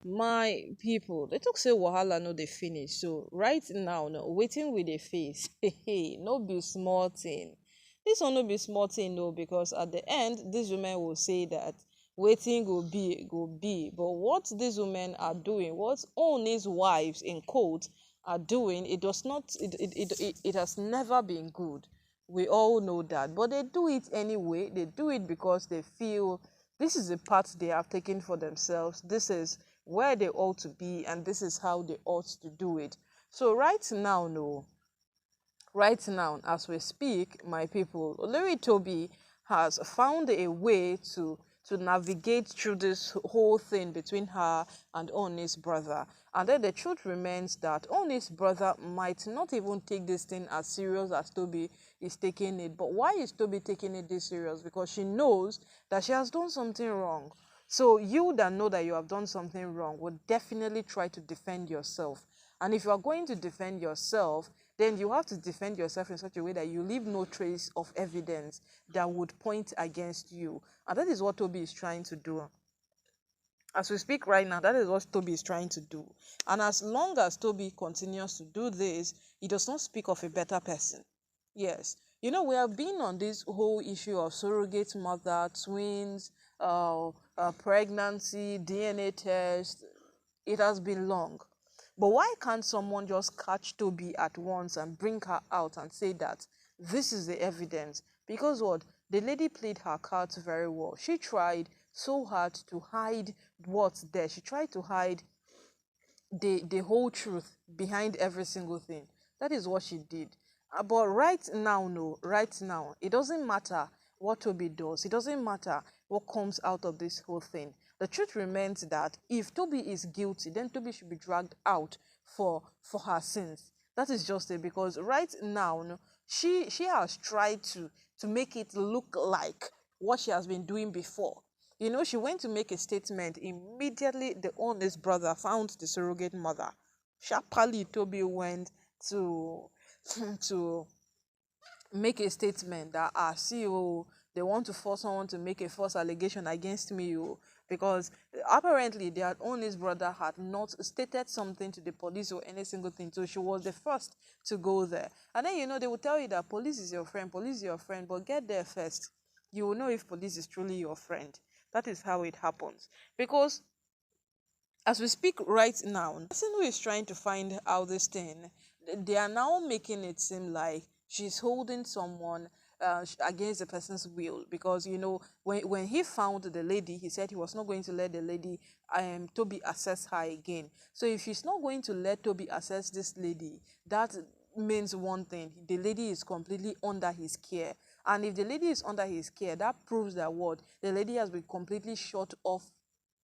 My people, they talk say wahala no dey finish. So right now, no waiting with the face. Hey, no be small thing. This one no be small thing, no, because at the end, these women will say that waiting go be. But what these women are doing, what all these wives in quotes are doing, it does not. It has never been good. We all know that, but they do it anyway. They do it because they feel this is the path they have taken for themselves. This is where they ought to be, and this is how they ought to do it. So right now, no, right now as we speak, my people, Larry Toby has found a way to navigate through this whole thing between her and Oni's brother. And then the truth remains that Oni's brother might not even take this thing as serious as Toby is taking it. But why is Toby taking it this serious? Because she knows that she has done something wrong. So you that know that you have done something wrong would definitely try to defend yourself. And if you are going to defend yourself, then you have to defend yourself in such a way that you leave no trace of evidence that would point against you. And that is what Toby is trying to do. As we speak right now, that is what Toby is trying to do. And as long as Toby continues to do this, he does not speak of a better person. Yes. You know, we have been on this whole issue of surrogate mother, twins, pregnancy, DNA test. It has been long. But why can't someone just catch Toby at once and bring her out and say that this is the evidence? Because what? The lady played her cards very well. She tried so hard to hide what's there. She tried to hide the whole truth behind every single thing. That is what she did. But right now, no, right now, it doesn't matter what Toby does. It doesn't matter what comes out of this whole thing. The truth remains that if Toby is guilty, then Toby should be dragged out for her sins. That is just it. Because right now, no, she has tried to make it look like what she has been doing before. You know, she went to make a statement. Immediately, the oldest brother found the surrogate mother. Sharply, Toby went to to make a statement that see you, they want to force someone to make a false allegation against me, you, because apparently their oldest brother had not stated something to the police or any single thing, so she was the first to go there. And then, you know, they will tell you that police is your friend, police is your friend, but get there first. You will know if police is truly your friend. That is how it happens. Because as we speak right now, the person who is trying to find out this thing, they are now making it seem like she's holding someone against the person's will. Because, you know, when he found the lady, he said he was not going to let the lady Toby assess her again. So if he's not going to let Toby assess this lady, that means one thing: the lady is completely under his care. And if the lady is under his care, that proves that what the lady has been completely shut off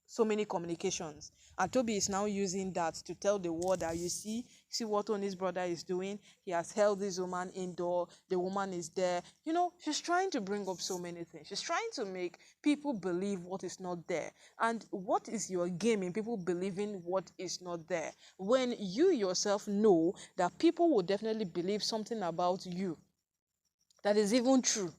so many communications. And Toby is now using that to tell the world that see what Tony's brother is doing. He has held this woman indoor. The woman is there. You know, she's trying to bring up so many things. She's trying to make people believe what is not there. And what is your game in people believing what is not there? When you yourself know that people will definitely believe something about you that is even true,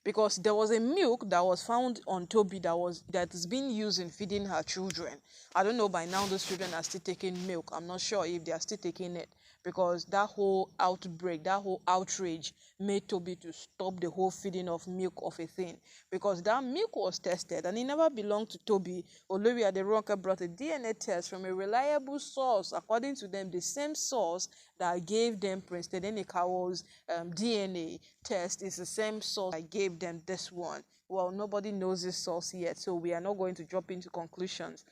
because there was a milk that was found on Toby that is being used in feeding her children. I don't know by now those children are still taking milk. I'm not sure if they are still taking it, because that whole outbreak, that whole outrage made Toby to stop the whole feeding of milk of a thing, because that milk was tested and it never belonged to Toby. Olivia the Rocker brought a DNA test from a reliable source, according to them the same source that gave them Prince Tedenikawo's DNA test is the same source that gave them this one. Well, nobody knows this source yet, so we are not going to jump into conclusions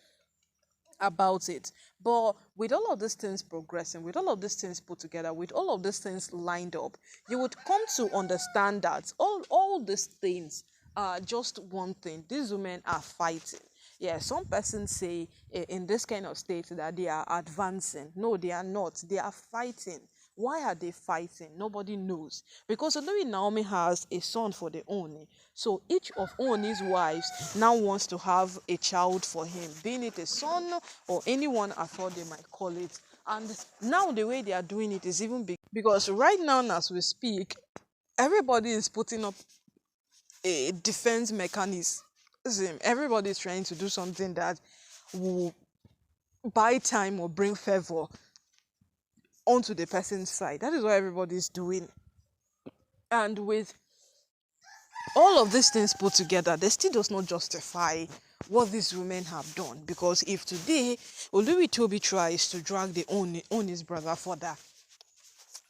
about it. But with all of these things progressing, with all of these things put together, with all of these things lined up, you would come to understand that all these things are just one thing: these women are fighting. Yeah, some persons say in this kind of state that they are advancing. No, they are not. They are fighting. Why are they fighting? Nobody knows. Because although Naomi has a son for the Oni, so each of Oni's wives now wants to have a child for him, being it a son or anyone at all they might call it. And now the way they are doing it is even big, because right now as we speak, everybody is putting up a defense mechanism. Everybody is trying to do something that will buy time or bring favor onto the person's side. That is what everybody's doing. And with all of these things put together, they still does not justify what these women have done. Because if today Toby tries to drag the Oni's brother further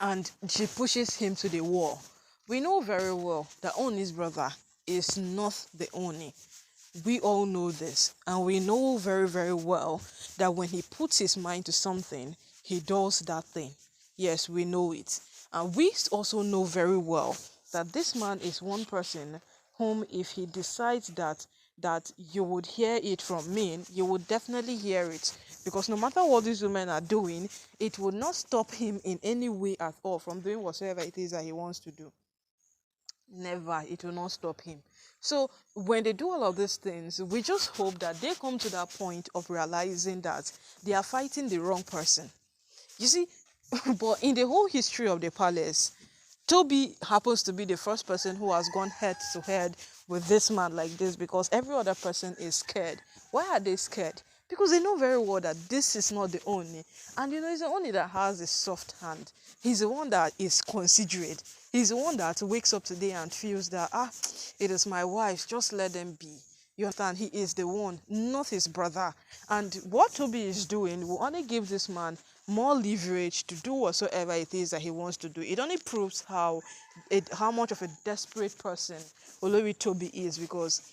and she pushes him to the wall, we know very well that Oni's brother is not the Oni. We all know this, and we know very, very well that when he puts his mind to something, he does that thing. Yes, we know it. And we also know very well that this man is one person whom, if he decides that you would hear it from me, you would definitely hear it. Because no matter what these women are doing, it would not stop him in any way at all from doing whatever it is that he wants to do. Never. It will not stop him. So when they do all of these things, we just hope that they come to that point of realizing that they are fighting the wrong person. You see, but in the whole history of the palace, Toby happens to be the first person who has gone head to head with this man like this, because every other person is scared. Why are they scared? Because they know very well that this is not the Oni. And it's the Oni that has a soft hand. He's the one that is considerate. He's the one that wakes up today and feels that, it is my wife, just let them be. You understand? He is the one, not his brother. And what Toby is doing will only give this man more leverage to do whatsoever it is that he wants to do. It only proves how much of a desperate person Toby is, because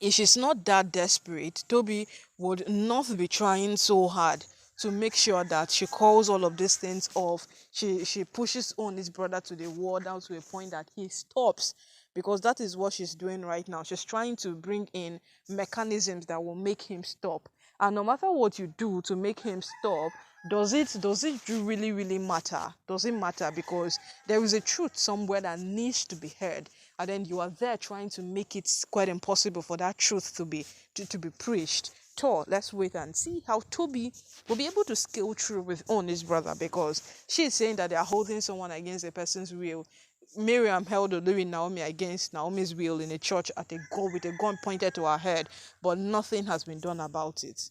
if she's not that desperate, Toby would not be trying so hard to make sure that she calls all of these things off. She pushes on his brother to the wall down to a point that he stops, because that is what she's doing right now. She's trying to bring in mechanisms that will make him stop. And no matter what you do to make him stop, does it really matter? Does it matter? Because there is a truth somewhere that needs to be heard, and then you are there trying to make it quite impossible for that truth to be preached. So let's wait and see how Toby will be able to scale through with his brother, because she's saying that they are holding someone against a person's will. Miriam held Olori Naomi against Naomi's will in a church with a gun pointed to her head, but nothing has been done about it.